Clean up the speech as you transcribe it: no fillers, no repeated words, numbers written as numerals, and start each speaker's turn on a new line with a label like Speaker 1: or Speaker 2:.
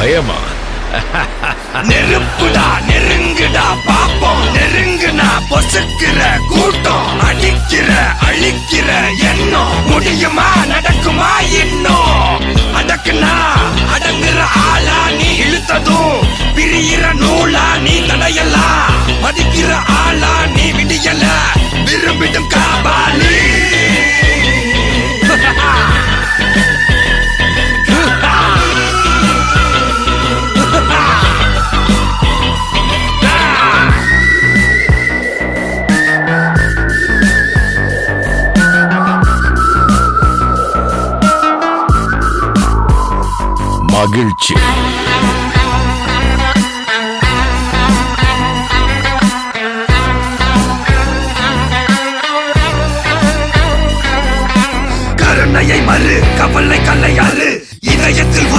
Speaker 1: பயமா?
Speaker 2: நெருப்புடா நெருங்குடா பாப்போம், நெருங்குனா பொசுக்கிற கூட்டம், அடிக்கிற அழிக்கிற எண்ணம், முடியுமா நடக்குமா இன்னும்? அடக்குனா அடங்குற ஆளா நீ, இழுத்ததும் பிரியிற நூலா நீ, தடையெல்லாம் மதிக்கிற ஆளா நீ, விடியல விரும்பிடும் காபாலி.
Speaker 1: மகிழ்ச்சி.
Speaker 2: கருணையை மறு, கவலை கல்லையாறு, இதயத்தில்